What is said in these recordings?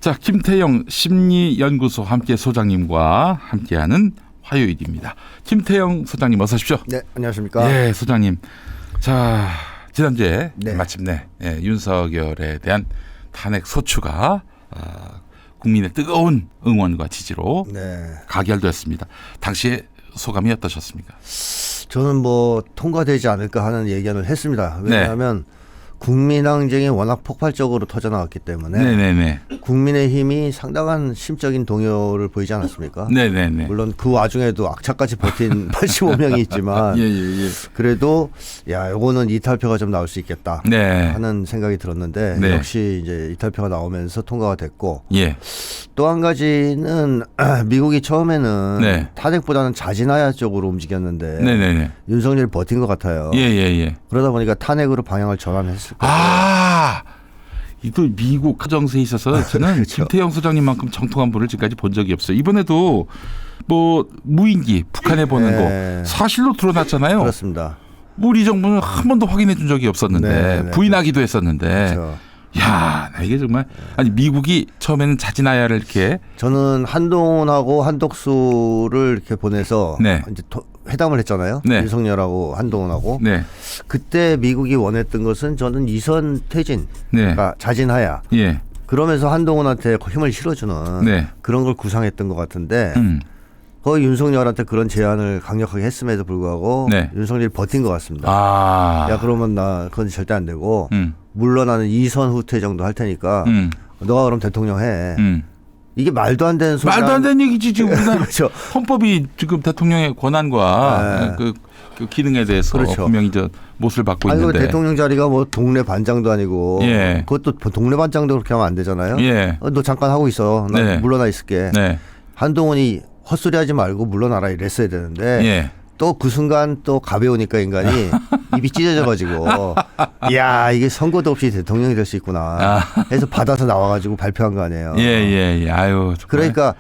자, 김태형 심리연구소 함께 소장님과 함께하는 화요일입니다. 김태형 소장님 어서 오십시오. 네, 안녕하십니까. 네, 소장님. 자, 지난주에 네. 마침내 윤석열에 대한 탄핵 소추가 국민의 뜨거운 응원과 지지로 네. 가결됐습니다. 당시에 소감이 어떠셨습니까? 저는 뭐 통과되지 않을까 하는 예견을 했습니다. 왜냐하면 국민항쟁이 워낙 폭발적으로 터져나왔기 때문에 네네네. 국민의힘이 상당한 심적인 동요를 보이지 않았습니까? 네네네. 물론 그 와중에도 악착같이 버틴 85명이 있지만 예. 그래도 야, 요거는 이탈표가 좀 나올 수 있겠다 네. 하는 생각이 들었는데 네. 역시 이제 이탈표가 나오면서 통과가 됐고 예. 또 한 가지는 미국이 처음에는 네. 탄핵보다는 자진하야 쪽으로 움직였는데 네네네. 윤석열이 버틴 것 같아요. 예. 그러다 보니까 탄핵으로 방향을 전환했을 거예요. 이도 미국 가정세에 있어서 저는 그렇죠. 김태형 소장님만큼 정통한 분을 지금까지 본 적이 없어요. 이번에도 뭐 무인기 북한에 보낸 네. 거 사실로 드러났잖아요. 그렇습니다. 우리 정부는 한 번도 확인해 준 적이 없었는데 네. 부인하기도 했었는데 그렇죠. 야, 나 이게 정말 아니 미국이 처음에는 자진하야를 이렇게 저는 한동훈하고 한덕수를 이렇게 보내서 네. 이제 회담을 했잖아요. 네. 윤석열하고 한동훈하고. 네. 그때 미국이 원했던 것은 저는 이선 퇴진, 네. 그러니까 자진하야. 예. 그러면서 한동훈한테 힘을 실어주는 네. 그런 걸 구상했던 것 같은데 거의 윤석열한테 그런 제안을 강력하게 했음에도 불구하고 네. 윤석열이 버틴 것 같습니다. 야, 그러면 나 그건 절대 안 되고 물러나는 이선 후퇴 정도 할 테니까 너가 그럼 대통령 해. 이게 말도 안 되는 소리. 말도 안 되는 얘기지 지금 우리나라 그렇죠. 헌법이 지금 대통령의 권한과 그 기능에 대해서 그렇죠. 분명히 저 못을 받고 아니, 있는데. 대통령 자리가 뭐 동네 반장도 아니고 예. 그것도 동네 반장도 그렇게 하면 안 되잖아요. 예. 너 잠깐 하고 있어. 나 네. 물러나 있을게. 네. 한동훈이 헛소리하지 말고 물러나라 이랬어야 되는데 예. 또 그 순간 또 가벼우니까 인간이 입이 찢어져가지고 야, 이게 선거도 없이 대통령이 될 수 있구나 해서 받아서 나와가지고 발표한 거 아니에요. 예. 아유. 정말. 그러니까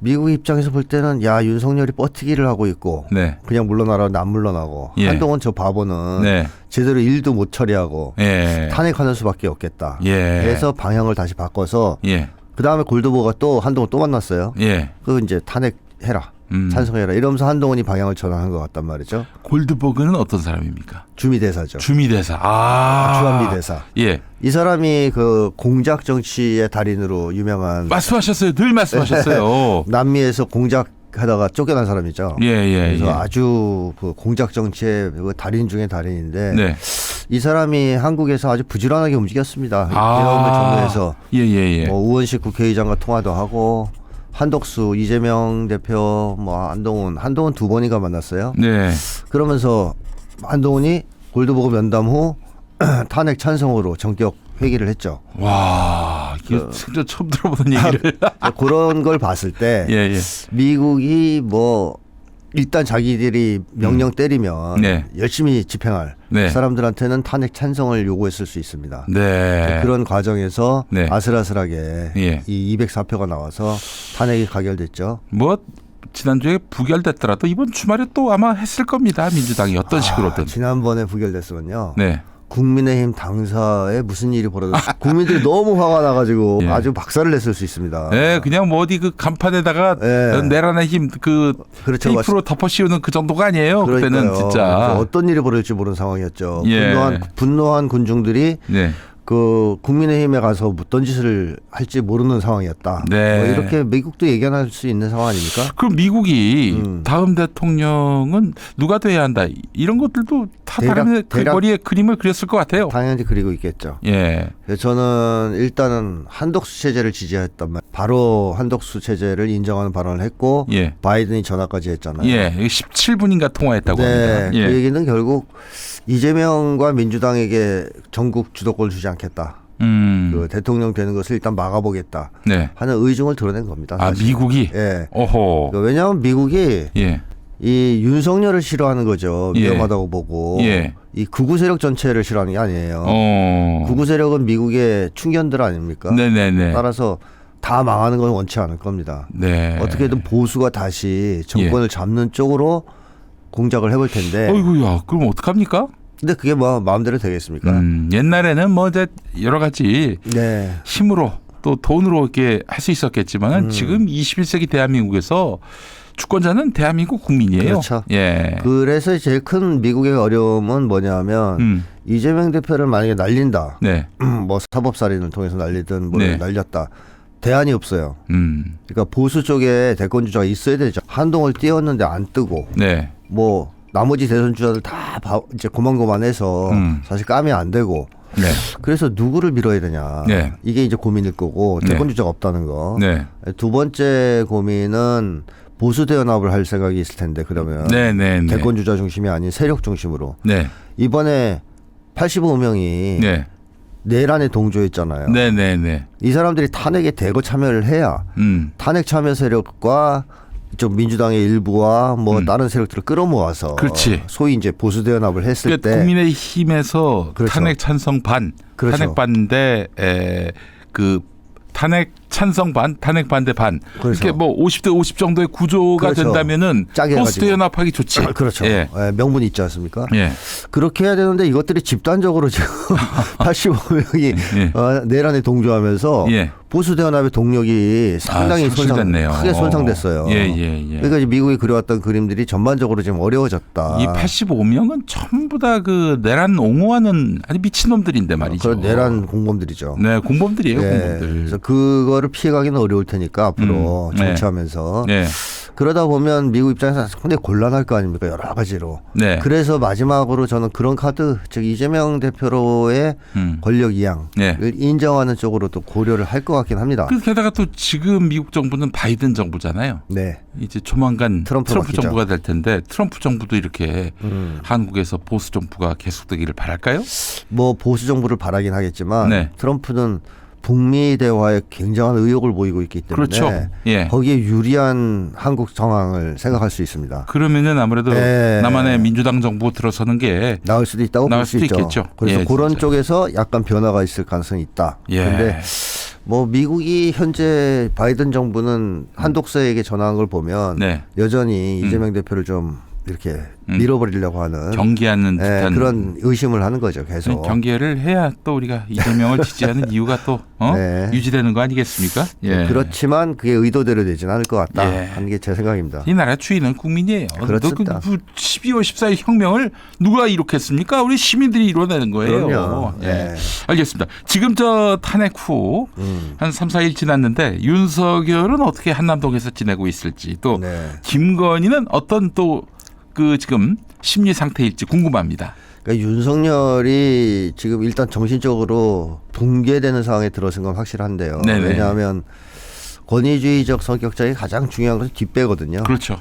미국 입장에서 볼 때는 야, 윤석열이 버티기를 하고 있고 네. 그냥 물러나라는데 안 물러나고 예. 한동훈 저 바보는 네. 제대로 일도 못 처리하고 예. 탄핵하는 수밖에 없겠다. 예. 해서 방향을 다시 바꿔서 예. 그 다음에 골드보가 또 한동훈 또 만났어요. 예. 그 이제 탄핵해라. 찬성해라. 이러면서 한동훈이 방향을 전환한 것 같단 말이죠. 골드버그는 어떤 사람입니까? 주미대사죠. 주미대사. 주한미 대사. 예. 이 사람이 그 공작 정치의 달인으로 유명한 말씀하셨어요. 늘 말씀하셨어요. 남미에서 공작하다가 쫓겨난 사람이죠. 예. 그래서 아주 그 공작 정치의 그 달인 중에 달인인데 네. 이 사람이 한국에서 아주 부지런하게 움직였습니다. 계엄을 전후해서 예. 뭐 우원식 국회의장과 통화도 하고 한덕수, 이재명 대표, 뭐 한동훈 두 번인가 만났어요. 네. 그러면서 한동훈이 골드버그 면담 후 탄핵 찬성으로 전격 회기를 했죠. 와, 이게 진짜 처음 들어보는 얘기를. 그런 걸 봤을 때 예. 미국이 뭐 일단 자기들이 명령 때리면 네. 열심히 집행할 네. 사람들한테는 탄핵 찬성을 요구했을 수 있습니다. 네. 그런 과정에서 네. 아슬아슬하게 예. 이 204표가 나와서 탄핵이 가결됐죠. 뭐 지난주에 부결됐더라도 이번 주말에 또 아마 했을 겁니다. 민주당이 어떤 식으로든. 지난번에 부결됐으면요. 네. 국민의힘 당사에 무슨 일이 벌어졌어요. 국민들이 너무 화가 나가지고 예. 아주 박살을 냈을 수 있습니다. 네, 그냥 뭐 어디 그 간판에다가 예. 내란의 힘 그 그렇죠. 테이프로 덮어 씌우는 그 정도가 아니에요. 그때는 그러니까요. 진짜. 어떤 일이 벌어질지 모르는 상황이었죠. 예. 분노한 군중들이 네. 그 국민의힘에 가서 어떤 짓을 할지 모르는 상황이었다. 네. 뭐 이렇게 미국도 예견할 수 있는 상황 아닙니까? 그럼 미국이 다음 대통령은 누가 돼야 한다 이런 것들도 다 다른 머리에 그림을 그렸을 것 같아요. 당연히 그리고 있겠죠. 예. 그래서 저는 일단은 한덕수 체제를 지지했단 말이에요. 바로 한덕수 체제를 인정하는 발언을 했고 예. 바이든이 전화까지 했잖아요. 예. 17분인가 통화했다고 네, 합니다. 예. 그 얘기는 결국 이재명과 민주당에게 전국 주도권을 주지 않겠다. 그 대통령 되는 것을 일단 막아보겠다 네. 하는 의중을 드러낸 겁니다. 아, 사실. 미국이? 예. 오호. 왜냐하면 미국이 예. 이 윤석열을 싫어하는 거죠. 예. 위험하다고 보고 예. 이 극우 세력 전체를 싫어하는 게 아니에요. 극우 세력은 미국의 충견들 아닙니까? 네네네. 따라서 다 망하는 건 원치 않을 겁니다. 네. 어떻게든 보수가 다시 정권을 잡는 쪽으로 공작을 해볼 텐데. 어이구야, 그럼 어떡합니까? 근데 그게 뭐 마음대로 되겠습니까? 옛날에는 뭐 이제 여러 가지 네. 힘으로 또 돈으로 이렇게 할 수 있었겠지만 지금 21세기 대한민국에서 주권자는 대한민국 국민이에요. 그렇죠. 예. 그래서 제일 큰 미국의 어려움은 뭐냐면 이재명 대표를 만약에 날린다. 네. 뭐 사법살인을 통해서 날리든 뭘 네. 날렸다. 대안이 없어요. 그러니까 보수 쪽에 대권 주자가 있어야 되죠. 한동을 띄웠는데 안 뜨고. 네. 뭐 나머지 대선 주자들 다 이제 고만고만해서 사실 까면 안 되고. 네. 그래서 누구를 밀어야 되냐. 네. 이게 이제 고민일 거고 대권 네. 주자가 없다는 거. 네. 두 번째 고민은 보수 대연합을 할 생각이 있을 텐데 그러면 네. 네. 네. 대권 주자 중심이 아닌 세력 중심으로. 네. 이번에 85명이 네. 내란에 동조했잖아요. 네. 네. 네. 이 사람들이 탄핵에 대거 참여를 해야 탄핵 참여 세력과 이쪽 민주당의 일부와 뭐 다른 세력들을 끌어모아서 그렇지. 소위 이제 보수 대연합을 했을 그러니까 때 국민의힘에서 그렇죠. 탄핵 찬성 반, 그렇죠. 탄핵 반대 그 탄핵 찬성 반, 탄핵 반대 반. 그렇죠. 이렇게 뭐 50대 50 정도의 구조가 그렇죠. 된다면은 짜게 포스트 해가지고. 연합하기 좋지. 그렇죠. 예. 명분이 있지 않습니까? 예. 그렇게 해야 되는데 이것들이 집단적으로 지금 85명이 예. 내란에 동조하면서 예. 보수 대연합의 동력이 상당히 상실됐네요. 크게 손상됐어요. 예, 예, 예. 그러니까 이제 미국이 그려왔던 그림들이 전반적으로 지금 어려워졌다. 이 85명은 전부 다 그 내란 옹호하는 아주 미친놈들인데 말이죠. 그런 내란 공범들이죠. 네, 공범들이에요, 예. 공범들. 그래서 그거를 피해가기는 어려울 테니까 앞으로 네. 정치하면서 네. 그러다 보면 미국 입장에서 상당히 곤란할 거 아닙니까 여러 가지로. 네. 그래서 마지막으로 저는 그런 카드 즉 이재명 대표로의 권력 이양을 네. 인정하는 쪽으로 또 고려를 할 것 같긴 합니다. 게다가 또 지금 미국 정부는 바이든 정부잖아요. 네. 이제 조만간 트럼프 바뀌죠. 정부가 될 텐데 트럼프 정부도 이렇게 한국에서 보수 정부가 계속되기를 바랄까요? 뭐 보수 정부를 바라긴 하겠지만 네. 트럼프는 북미 대화에 굉장한 의욕을 보이고 있기 때문에 그렇죠. 예. 거기에 유리한 한국 상황을 생각할 수 있습니다. 그러면은 아무래도 네. 남한의 민주당 정부 들어서는 게 나올 수도 있다고 볼 나올 수 수도 있죠. 있겠죠. 그래서 예, 그런 진짜. 쪽에서 약간 변화가 있을 가능성이 있다. 그런데 예. 뭐 미국이 현재 바이든 정부는 한독서에게 전화한 걸 보면 네. 여전히 이재명 대표를 좀 이렇게 밀어버리려고 하는 경계하는 듯한 그런 의심을 하는 거죠. 계속. 경계를 해야 또 우리가 이재명을 지지하는 이유가 또 네. 유지되는 거 아니겠습니까? 예. 그렇지만 그게 의도대로 되지는 않을 것 같다 예. 하는 게 제 생각입니다. 이 나라 주인은 국민이에요. 그렇습니다. 12월 14일 혁명을 누가 이룩했습니까? 우리 시민들이 이뤄내는 거예요. 그럼요. 예. 네. 알겠습니다. 지금 저 탄핵 후 한 3, 4일 지났는데 윤석열은 어떻게 한남동에서 지내고 있을지 또 네. 김건희는 어떤 또 그 지금 심리 상태일지 궁금합니다. 그러니까 윤석열이 지금 일단 정신적으로 붕괴되는 상황에 들어선 건 확실한데요. 네네. 왜냐하면 권위주의적 성격자의 가장 중요한 것은 뒷배거든요. 그렇죠.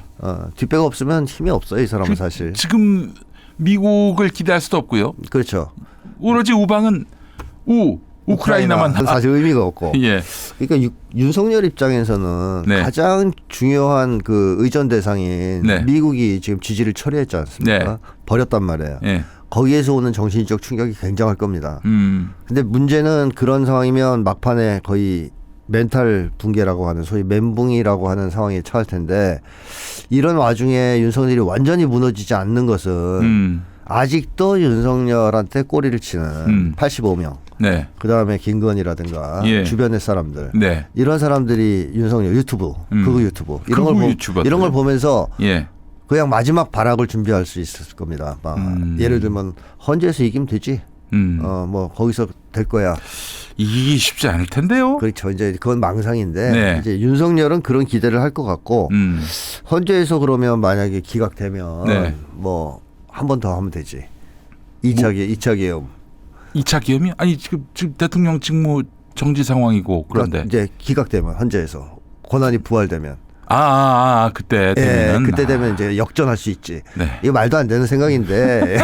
뒷배가 없으면 힘이 없어요, 이 사람은 사실. 지금 미국을 기대할 수도 없고요. 그렇죠. 오로지 우방은 우크라이나만 사실 의미가 없고. 예. 그러니까 윤석열 입장에서는 네. 가장 중요한 그 의전 대상인 네. 미국이 지금 지지를 처리했지 않습니까? 네. 버렸단 말이에요. 예. 거기에서 오는 정신적 충격이 굉장할 겁니다. 근데 문제는 그런 상황이면 막판에 거의 멘탈 붕괴라고 하는 소위 멘붕이라고 하는 상황에 처할 텐데 이런 와중에 윤석열이 완전히 무너지지 않는 것은 아직도 윤석열한테 꼬리를 치는 85명. 네. 그다음에 김건희라든가 예. 주변의 사람들. 네. 이런 사람들이 윤석열 유튜브, 극우 유튜브 이런 걸 보면서 예. 그냥 마지막 발악을 준비할 수 있을 겁니다. 예를 들면 헌재에서 이기면 되지. 뭐 거기서 될 거야. 이기기 쉽지 않을 텐데요. 그렇죠. 이제 그건 망상인데 네. 이제 윤석열은 그런 기대를 할 것 같고 헌재에서 그러면 만약에 기각되면 네. 뭐 한 번 더 하면 되지. 2차 계엄. 2차 기염이 아니 지금 대통령 직무 정지 상황이고 그런데 이제 기각되면 헌재에서 권한이 부활되면 그때 되면 그때 되면 이제 역전할 수 있지. 네. 이거 말도 안 되는 생각인데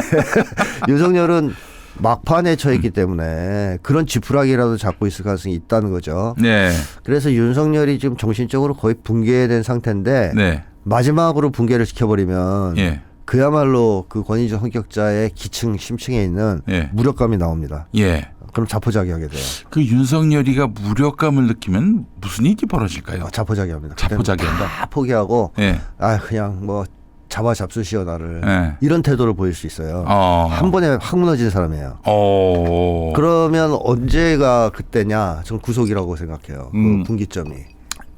윤석열은 막판에 처했기 때문에 그런 지푸라기라도 잡고 있을 가능성이 있다는 거죠. 네. 그래서 윤석열이 지금 정신적으로 거의 붕괴된 상태인데 네. 마지막으로 붕괴를 시켜버리면 예. 그야말로 그 권위적 성격자의 기층 심층에 있는 예. 무력감이 나옵니다. 예. 그럼 자포자기하게 돼요. 그 윤석열이가 무력감을 느끼면 무슨 일이 벌어질까요? 자포자기합니다. 자포자기한다. 다 포기하고 예. 그냥 뭐 잡수시오 나를. 네. 이런 태도를 보일 수 있어요. 한 번에 확 무너지는 사람이에요. 그러면 언제가 그때냐? 저는 구속이라고 생각해요. 그 분기점이.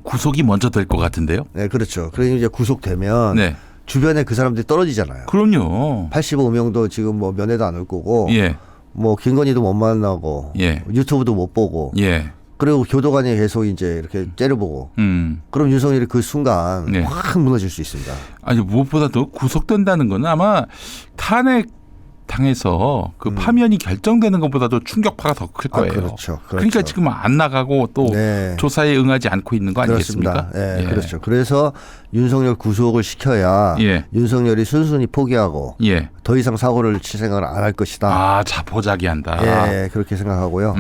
구속이 먼저 될 것 같은데요? 네, 그렇죠. 그러니 이제 구속되면 네. 주변에 그 사람들이 떨어지잖아요. 그럼요. 85명도 지금 뭐 면회도 안 올 거고, 예. 뭐 김건희도 못 만나고, 예. 유튜브도 못 보고, 예. 그리고 교도관이 계속 이제 이렇게 째려보고, 그럼 윤석열이 그 순간 네. 확 무너질 수 있습니다. 아니 무엇보다도 구속된다는 건 아마 탄핵 당해서 그 파면이 결정되는 것보다도 충격파가 더 클 거예요. 그렇죠. 그러니까 지금 안 나가고 또 네. 조사에 응하지 않고 있는 거 아니겠습니까? 그렇습니다. 네, 그렇죠. 그래서 윤석열 구속을 시켜야 예. 윤석열이 순순히 포기하고 예. 더 이상 사고를 칠 생각을 안 할 것이다. 아, 자포자기한다. 예, 그렇게 생각하고요.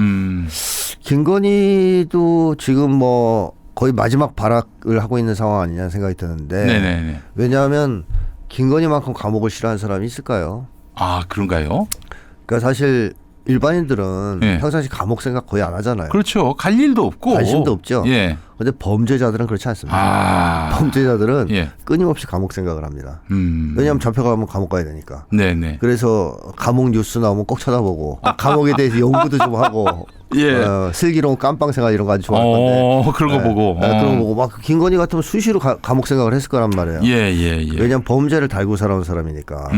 김건희도 지금 뭐 거의 마지막 발악을 하고 있는 상황 아니냐 생각이 드는데, 네네네. 왜냐하면 김건희만큼 감옥을 싫어하는 사람이 있을까요? 아, 그런가요? 그러니까 사실 일반인들은 예. 평상시 감옥 생각 거의 안 하잖아요. 그렇죠. 갈 일도 없고. 관심도 없죠. 예. 근데 범죄자들은 그렇지 않습니다. 아. 범죄자들은 예. 끊임없이 감옥 생각을 합니다. 왜냐하면 잡혀가면 감옥 가야 되니까. 네네. 그래서 감옥 뉴스 나오면 꼭 쳐다보고 감옥에 대해서 연구도 좀 하고 예. 슬기로운 깜빵 생활 이런 거 아주 좋아할 건데. 그런 거 보고. 그런 거 보고 막 김건희 같으면 수시로 감옥 생각을 했을 거란 말이에요. 예. 왜냐하면 범죄를 달고 살아온 사람이니까.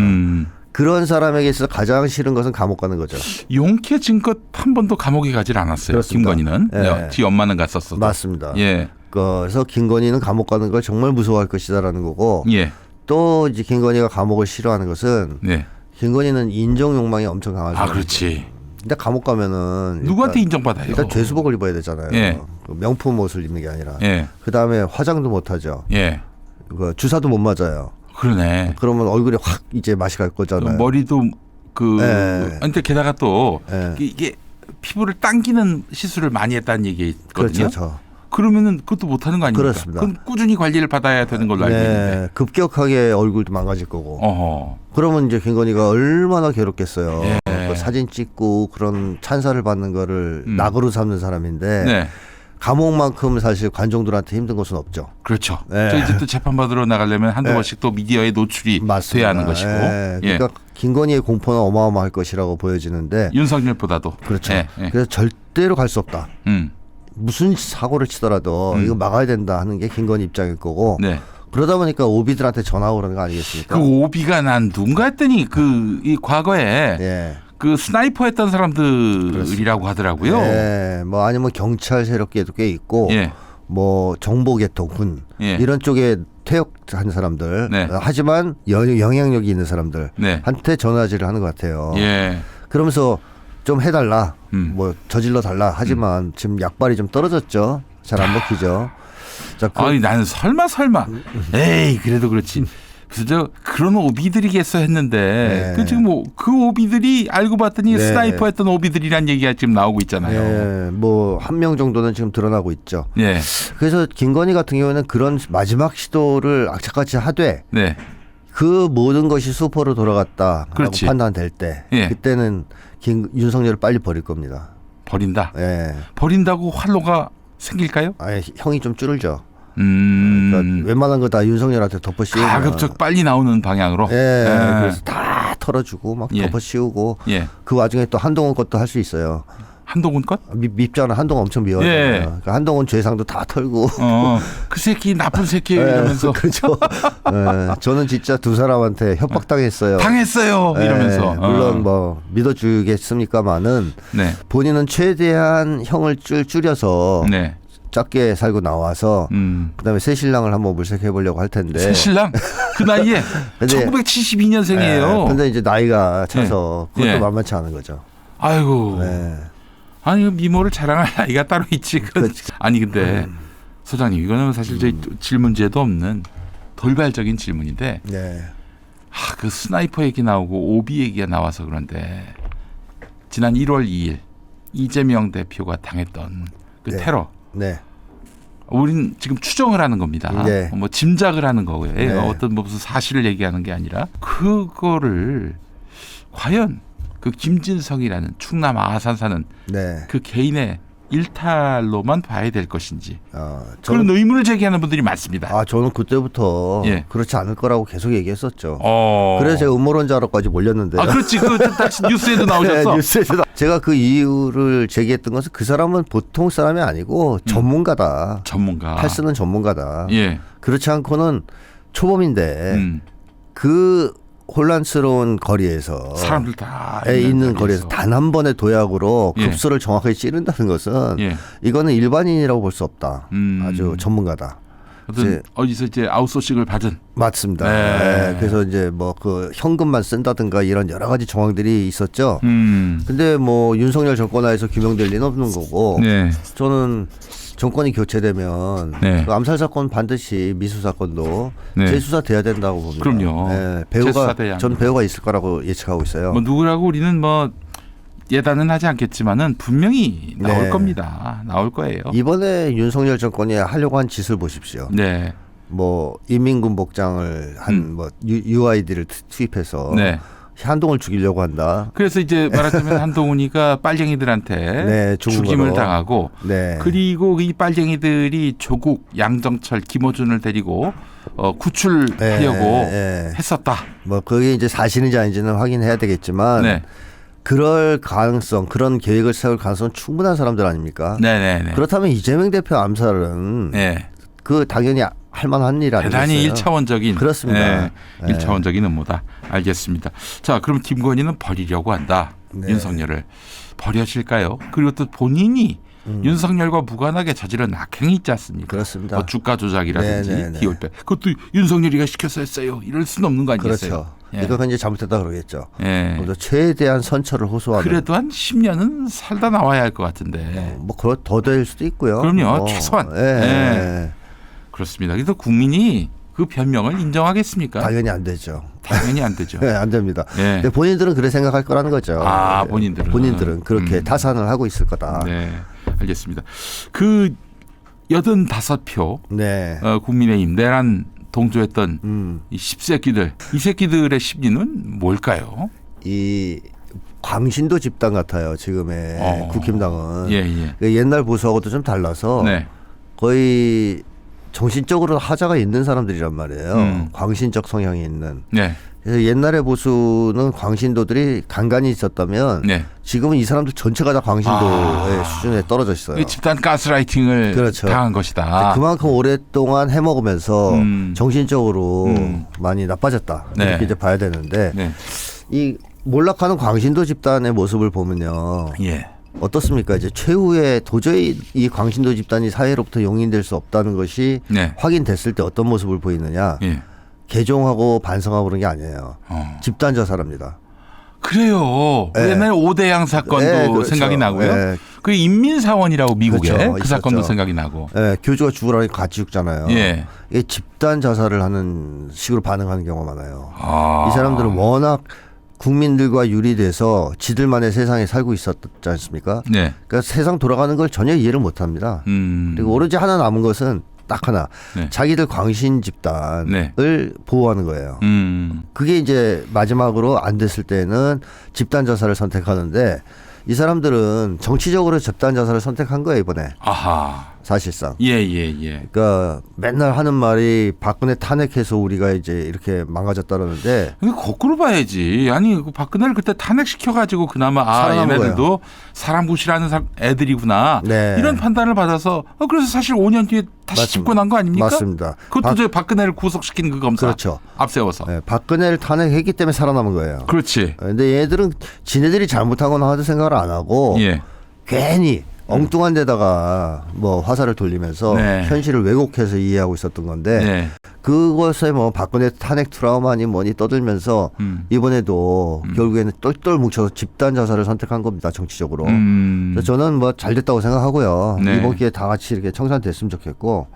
그런 사람에게 있어서 가장 싫은 것은 감옥 가는 거죠. 용케 증것 한 번도 감옥에 가질 않았어요. 그렇습니다. 김건희는. 예. 뒤 엄마는 갔었어. 맞습니다. 예. 그래서 김건희는 감옥 가는 걸 정말 무서워할 것이다라는 거고. 예. 또 이제 김건희가 감옥을 싫어하는 것은 네. 김건희는 인정 욕망이 엄청 강한 사람. 그렇지. 근데 감옥 가면은 누구한테 인정받아요? 일단 죄수복을 입어야 되잖아요. 예. 그 명품 옷을 입는 게 아니라. 예. 그 다음에 화장도 못 하죠. 예. 그 주사도 못 맞아요. 그러네. 그러면 얼굴에 확 이제 맛이 갈 거잖아요. 머리도 예. 근데 게다가 또 예. 이게 피부를 당기는 시술을 많이 했다는 얘기 있거든요. 그렇죠. 그러면은 그것도 못 하는 거 아닙니까? 그렇습니다. 그럼 꾸준히 관리를 받아야 되는 걸로 알고 있는데. 급격하게 얼굴도 망가질 거고. 어허. 그러면 이제 김건희가 얼마나 괴롭겠어요. 예. 그 사진 찍고 그런 찬사를 받는 거를 낙으로 삼는 사람인데 네. 감옥만큼 사실 관종들한테 힘든 것은 없죠. 그렇죠. 네. 저 이제 또 재판 받으러 나가려면 한두 네. 번씩 또 미디어에 노출이 맞습니다. 돼야 하는 것이고. 그러니까 김건희의 공포는 어마어마할 것이라고 보여지는데. 윤석열보다도. 그렇죠. 예. 그래서 절대로 갈 수 없다. 무슨 사고를 치더라도 이거 막아야 된다 하는 게 김건희 입장일 거고. 네. 그러다 보니까 오비들한테 전화가 오는 거 아니겠습니까? 그 오비가 난 누군가 했더니 이 과거에 예. 그 스나이퍼 했던 사람들이라고 하더라고요. 예. 뭐 아니면 경찰 세력계도 꽤 있고. 예. 뭐 정보계통, 군 예. 이런 쪽에 퇴역한 사람들. 네. 하지만 영향력이 있는 사람들 네. 한테 전화질을 하는 것 같아요. 예. 그러면서 좀 해달라, 뭐 저질러 달라. 하지만 지금 약발이 좀 떨어졌죠. 잘 안 먹히죠. 자, 아니 나는 설마 에이 그래도 그렇지. 그래서 그런 오비들이겠어 했는데 네. 지금 뭐 그 오비들이 알고 봤더니 네. 스나이퍼 했던 오비들이란 얘기가 지금 나오고 있잖아요. 예, 뭐 한 명 정도는 지금 드러나고 있죠. 예. 그래서 김건희 같은 경우에는 그런 마지막 시도를 악착같이 하되 네. 그 모든 것이 수포로 돌아갔다라고 그렇지. 판단될 때 예. 그때는 윤석열을 빨리 버릴 겁니다. 버린다. 예. 버린다고 활로가 생길까요? 아예 형이 좀 줄죠. 그러니까 웬만한 거 다 윤석열한테 덮어씌우고 가급적 빨리 나오는 방향으로. 예. 그래서 다 털어주고 막 예. 덮어씌우고 예. 그 와중에 또 한동훈 것도 할 수 있어요. 한동훈 것? 밉잖아. 한동훈 엄청 미워요. 예. 그러니까 한동훈 죄상도 다 털고. 그 새끼 나쁜 새끼 이러면서. 그렇죠. 예. 저는 진짜 두 사람한테 협박당했어요. 당했어요 예. 이러면서. 물론 뭐 믿어주겠습니까마는 네. 본인은 최대한 형을 줄여서 네. 작게 살고 나와서 그다음에 새 신랑을 한번 물색해 보려고 할 텐데. 새 신랑 그 나이에 근데, 1972년생이에요. 근데 이제 나이가 차서 그것도 예. 만만치 않은 거죠. 아이고. 네. 아니 미모를 자랑할 나이가 따로 있지. 아니 근데 소장님 이거는 사실 저희 질문제도 없는 돌발적인 질문인데. 네. 그 스나이퍼 얘기 나오고 오비 얘기가 나와서 그런데 지난 1월 2일 이재명 대표가 당했던 그 네. 테러. 네. 우린 지금 추정을 하는 겁니다. 네. 뭐 짐작을 하는 거예요. 네. 어떤 무슨 사실을 얘기하는 게 아니라 그거를 과연 그 김진성이라는 충남 아산 사는 네. 그 개인의 일탈로만 봐야 될 것인지 저는, 그런 의문을 제기하는 분들이 많습니다. 저는 그때부터 예. 그렇지 않을 거라고 계속 얘기했었죠. 어. 그래서 제가 음모론자로까지 몰렸는데요. 그렇지. 그 다시 뉴스에도 나오셨어. 네, 뉴스에서 제가 그 이유를 제기했던 것은 그 사람은 보통 사람이 아니고 전문가다. 전문가. 팔 쓰는 전문가다. 예. 그렇지 않고는 초범인데 그 혼란스러운 거리에서 사람들 다 있는 거리에서 단 한 번의 도약으로 예. 급소를 정확하게 찌른다는 것은 예. 이거는 일반인이라고 볼 수 없다. 아주 전문가다. 어떤 어디서 이제 아웃소싱을 받은. 맞습니다. 네. 네. 그래서 이제 뭐 그 현금만 쓴다든가 이런 여러 가지 정황들이 있었죠. 근데 뭐 윤석열 정권 하에서 규명될 리는 없는 거고. 네. 저는 정권이 교체되면 네. 그 암살 사건 반드시 미수 사건도 네. 재수사돼야 된다고 봅니다. 그럼요. 네. 배우가 재수사돼야 전 배우가 있을 거라고 예측하고 있어요. 뭐 누구라고 우리는 뭐 예단은 하지 않겠지만은 분명히 나올 네. 겁니다. 나올 거예요. 이번에 윤석열 정권이 하려고 한 짓을 보십시오. 네. 뭐 인민군 복장을 한 뭐 UID를 투입해서 네. 한동을 죽이려고 한다. 그래서 이제 말하자면 한동훈이가 빨갱이들한테 네, 죽임을 당하고 네. 그리고 이 빨갱이들이 조국, 양정철, 김어준을 데리고 구출하려고 했었다. 뭐 그게 이제 사실인지 아닌지는 확인해야 되겠지만 네. 그럴 가능성, 그런 계획을 세울 가능성은 충분한 사람들 아닙니까? 네네네. 그렇다면 이재명 대표 암살은 네. 그 당연히 할 만한 일 아니겠어요? 대단히 1차원적인. 그렇습니다. 네. 네. 1차원적인 음모다. 알겠습니다. 자, 그럼 김건희는 버리려고 한다. 네. 윤석열을. 버려질까요? 그리고 또 본인이 윤석열과 무관하게 저지른 악행이 있지 않습니까? 그렇습니다. 뭐 주가 조작이라든지 네네네. 기울배. 그것도 윤석열이가 시켜서 했어요. 이럴 수는 없는 거 아니겠어요? 그렇죠. 예. 이거 굉장히 잘못했다 그러겠죠. 예. 그래서 최대한 선처를 호소하는. 그래도 한 10년은 살다 나와야 할 것 같은데. 뭐 그거 더 될 수도 있고요. 그럼요. 뭐, 최소한. 예. 예. 그렇습니다. 그래서 국민이 그 변명을 인정하겠습니까? 당연히 안 되죠. 당연히 안 되죠. 네, 안 됩니다. 예. 근데 본인들은 그래 생각할 거라는 거죠. 본인들은. 그렇게 타산을 하고 있을 거다. 네, 알겠습니다. 그 85표 네. 국민의힘 내란 동조했던 이 10새끼들, 이 새끼들의 심리는 뭘까요? 이 광신도 집단 같아요. 지금의 국힘당은. 예. 옛날 보수하고도 좀 달라서 네. 거의 정신적으로 하자가 있는 사람들이란 말이에요. 광신적 성향이 있는. 네. 그래서 옛날의 보수는 광신도들이 간간히 있었다면 네. 지금은 이 사람들 전체가 다 광신도의 수준에 떨어져 있어요. 집단 가스라이팅을 그렇죠. 당한 것이다. 그만큼 오랫동안 해먹으면서 정신적으로 많이 나빠졌다. 네. 이렇게 이제 봐야 되는데 네. 이 몰락하는 광신도 집단의 모습을 보면요. 예. 어떻습니까? 이제 최후에 도저히 이 광신도 집단이 사회로부터 용인될 수 없다는 것이 네. 확인됐을 때 어떤 모습을 보이느냐. 예. 개종하고 반성하고 그런 게 아니에요. 집단 자살합니다. 그래요. 네. 옛날 오대양 사건도 네, 그렇죠. 생각이 나고요. 네. 그 인민사원이라고 미국에 그렇죠. 그 사건도 있었죠. 생각이 나고. 예, 교주가 죽으라니 같이 죽잖아요. 예. 이게 집단 자살을 하는 식으로 반응하는 경우가 많아요. 아. 이 사람들은 워낙 국민들과 유리돼서 지들만의 세상에 살고 있었지 않습니까? 네. 그러니까 세상 돌아가는 걸 전혀 이해를 못합니다. 그리고 오로지 하나 남은 것은 딱 하나. 네. 자기들 광신 집단을 네. 보호하는 거예요. 그게 이제 마지막으로 안 됐을 때는 집단 자살을 선택하는데 이 사람들은 정치적으로 집단 자살을 선택한 거예요, 이번에. 아하. 사실상. 예. 그러니까 맨날 하는 말이 박근혜 탄핵해서 우리가 이제 이렇게 망가졌다는데 이거 거꾸로 봐야지. 아니 그 박근혜를 그때 탄핵시켜가지고 그나마 살아남은 얘네들도 사람 구실하는 애들이구나. 네. 이런 판단을 받아서 그래서 사실 5년 뒤에 다시 맞습니다. 집권한 거 아닙니까? 맞습니다. 그것도 저 박근혜를 구속시킨 그 검사 그렇죠. 앞세워서. 네, 박근혜를 탄핵했기 때문에 살아남은 거예요. 그렇지. 근데 얘들은 지네들이 잘못하거나 하도 생각을 안 하고 예. 괜히 엉뚱한 데다가 뭐 화살을 돌리면서 네. 현실을 왜곡해서 이해하고 있었던 건데 네. 그것에 뭐 박근혜 탄핵 트라우마니 뭐니 떠들면서 이번에도 결국에는 똘똘 뭉쳐서 집단 자살을 선택한 겁니다. 정치적으로. 그래서 저는 뭐 잘 됐다고 생각하고요. 네. 이번 기회에 다 같이 이렇게 청산됐으면 좋겠고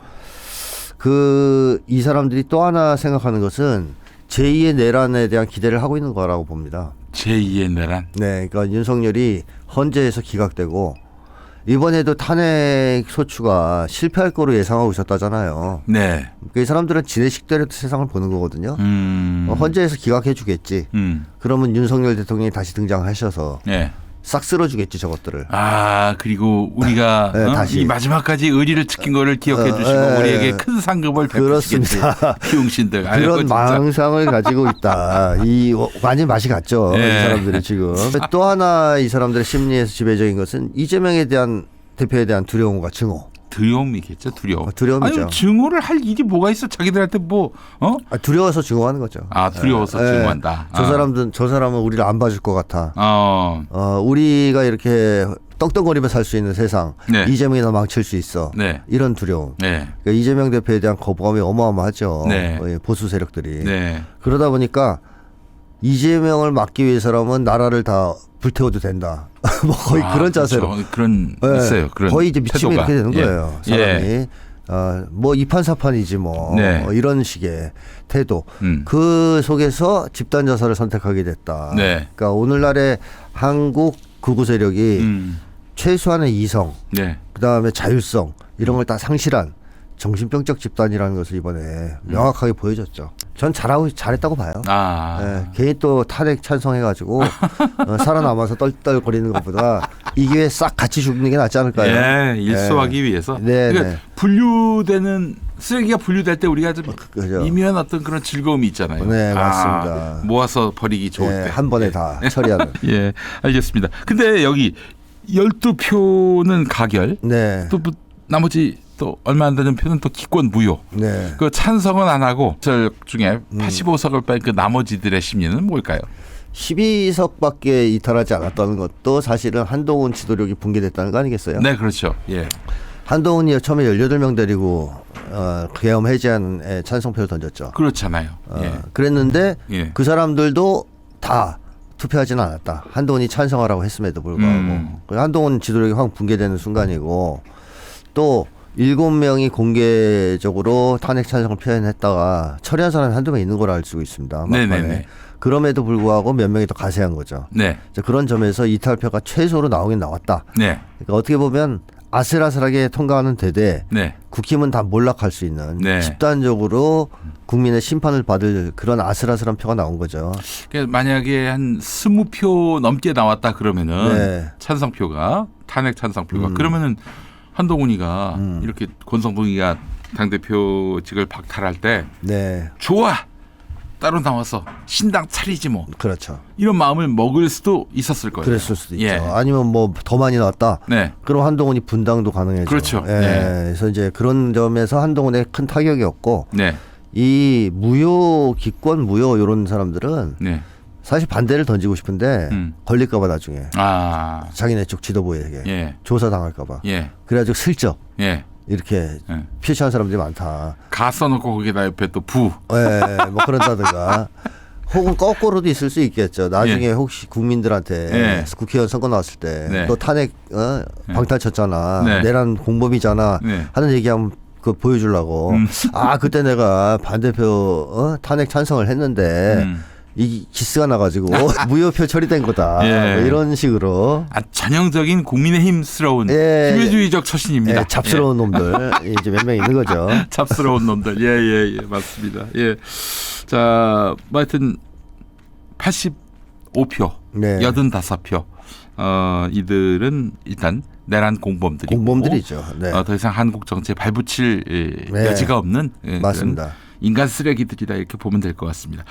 이 사람들이 또 하나 생각하는 것은 제2의 내란에 대한 기대를 하고 있는 거라고 봅니다. 제2의 내란. 네, 그러니까 윤석열이 헌재에서 기각되고 이번에도 탄핵 소추가 실패할 거로 예상하고 있었다잖아요. 네. 그러니까 이 사람들은 지네식대로 세상을 보는 거거든요. 헌재에서 기각해 주겠지. 그러면 윤석열 대통령이 다시 등장하셔서 네. 싹 쓸어주겠지 저것들을. 아 그리고 우리가 네, 다시. 이 마지막까지 의리를 지킨 거를 기억해 주시고 우리에게 큰 상급을 베푸시겠지. 그렇습니다. 비용신들. 그런 망상을 가지고 있다. 이 완전 맛이 갔죠. 네. 이 사람들이 지금. 또 하나 이 사람들의 심리에서 지배적인 것은 이재명에 대한 대표에 대한 두려움과 증오. 두려움이겠죠. 두려움. 두려움이죠. 아니, 증오를 할 일이 뭐가 있어? 자기들한테 뭐 두려워서 증오하는 거죠. 아 두려워서 증오한다. 저 사람은 우리를 안 봐줄 것 같아. 어. 우리가 이렇게 떵떵거리며 살 수 있는 세상, 네. 이재명이나 망칠 수 있어. 네. 이런 두려움. 네. 그러니까 이재명 대표에 대한 거부감이 어마어마하죠. 네. 보수 세력들이. 네. 그러다 보니까 이재명을 막기 위해서라면 나라를 다 불태워도 된다. 뭐 거의 그런 자세로. 그렇죠. 그런 네. 있어요. 그런 거의 이제 미치면 태도가. 이렇게 되는 예. 거예요. 사람이. 뭐 이판사판이지 뭐. 네. 이런 식의 태도. 음. 그 속에서 집단 자살을 선택하게 됐다. 네. 그러니까 오늘날의 한국 극우 세력이 최소한의 이성, 네. 그다음에 자율성 이런 걸 다 상실한 정신병적 집단이라는 것을 이번에 명확하게 보여줬죠. 전 잘했다고 봐요. 괜히 또 탄핵 찬성해가지고 살아남아서 떨떨거리는 것보다 이 기회에 싹 같이 죽는 게 낫지 않을까요? 예, 일소하기 위해서. 네, 그러니까 네. 분류되는 쓰레기가 분류될 때 우리가 좀 그죠. 이면 어떤 그런 즐거움이 있잖아요. 네, 맞습니다. 모아서 버리기 좋을 네, 때. 한 번에 다 처리하는. 예, 알겠습니다. 근데 여기 12표는 가결. 네. 또 뭐 나머지 또 얼마 안 되는 표는 또 기권 무효. 네. 그 찬성은 안 하고 저 중에 85석을 뺀 그 나머지들의 심리는 뭘까요? 12석밖에 이탈하지 않았다는 것도 사실은 한동훈 지도력이 붕괴됐다는 거 아니겠어요? 네, 그렇죠. 예. 한동훈이 처음에 18명 데리고 계엄 해제하는 찬성표를 던졌죠. 그렇잖아요. 예. 그랬는데 예. 그 사람들도 다 투표하지는 않았다. 한동훈이 찬성하라고 했음에도 불구하고. 한동훈 지도력이 확 붕괴되는 순간이고 또 7명이 공개적으로 탄핵 찬성을 표현했다가 처리한 사람이 한두 명 있는 걸로 알 수 있습니다. 네네네. 그럼에도 불구하고 몇 명이 더 가세한 거죠. 네. 그런 점에서 이탈표가 최소로 나오긴 나왔다. 네. 그러니까 어떻게 보면 아슬아슬하게 통과하는 데대 네. 국힘은 다 몰락할 수 있는 네. 집단적으로 국민의 심판을 받을 그런 아슬아슬한 표가 나온 거죠. 그러니까 만약에 한 20표 넘게 나왔다 그러면은 네. 찬성표가 탄핵 찬성표가 그러면은 한동훈이가 이렇게 권성동이가 당대표직을 박탈할 때 네. 좋아 따로 나와서 신당 차리지 뭐 그렇죠. 이런 마음을 먹을 수도 있었을 거예요. 그랬을 수도 있죠. 예. 아니면 뭐 더 많이 나왔다. 네. 그럼 한동훈이 분당도 가능해져. 그렇죠. 예. 네. 그래서 이제 그런 점에서 한동훈의 큰 타격이었고 네. 이 무효 기권 무효 이런 사람들은 네. 사실 반대를 던지고 싶은데 걸릴까봐 나중에 자기네 쪽 지도부에게 예. 조사당할까봐. 예. 그래가지고 슬쩍 예. 이렇게 예. 표시한 사람들이 많다. 가 써놓고 거기다 옆에 또 부. 예, 뭐 그런다든가. 혹은 거꾸로도 있을 수 있겠죠. 나중에 예. 혹시 국민들한테 예. 국회의원 선거 나왔을 때 네. 너 탄핵 방탄쳤잖아. 네. 내란 공범이잖아. 네. 하는 얘기하면 그거 보여주려고. 그때 내가 반대표 탄핵 찬성을 했는데 이 기스가 나가지고 무효표 처리된 거다. 예. 뭐 이런 식으로. 전형적인 국민의힘스러운 예. 기회주의적 처신입니다. 예, 잡스러운 놈들 이제 몇 명 있는 거죠. 잡스러운 놈들. 예, 맞습니다. 예. 자, 뭐 하여튼 85표, 네. 85표. 이들은 일단 내란 공범들이고 공범들이죠. 네. 더 이상 한국 정치에 발붙일 네. 여지가 없는 맞습니다. 인간 쓰레기들이다 이렇게 보면 될 것 같습니다.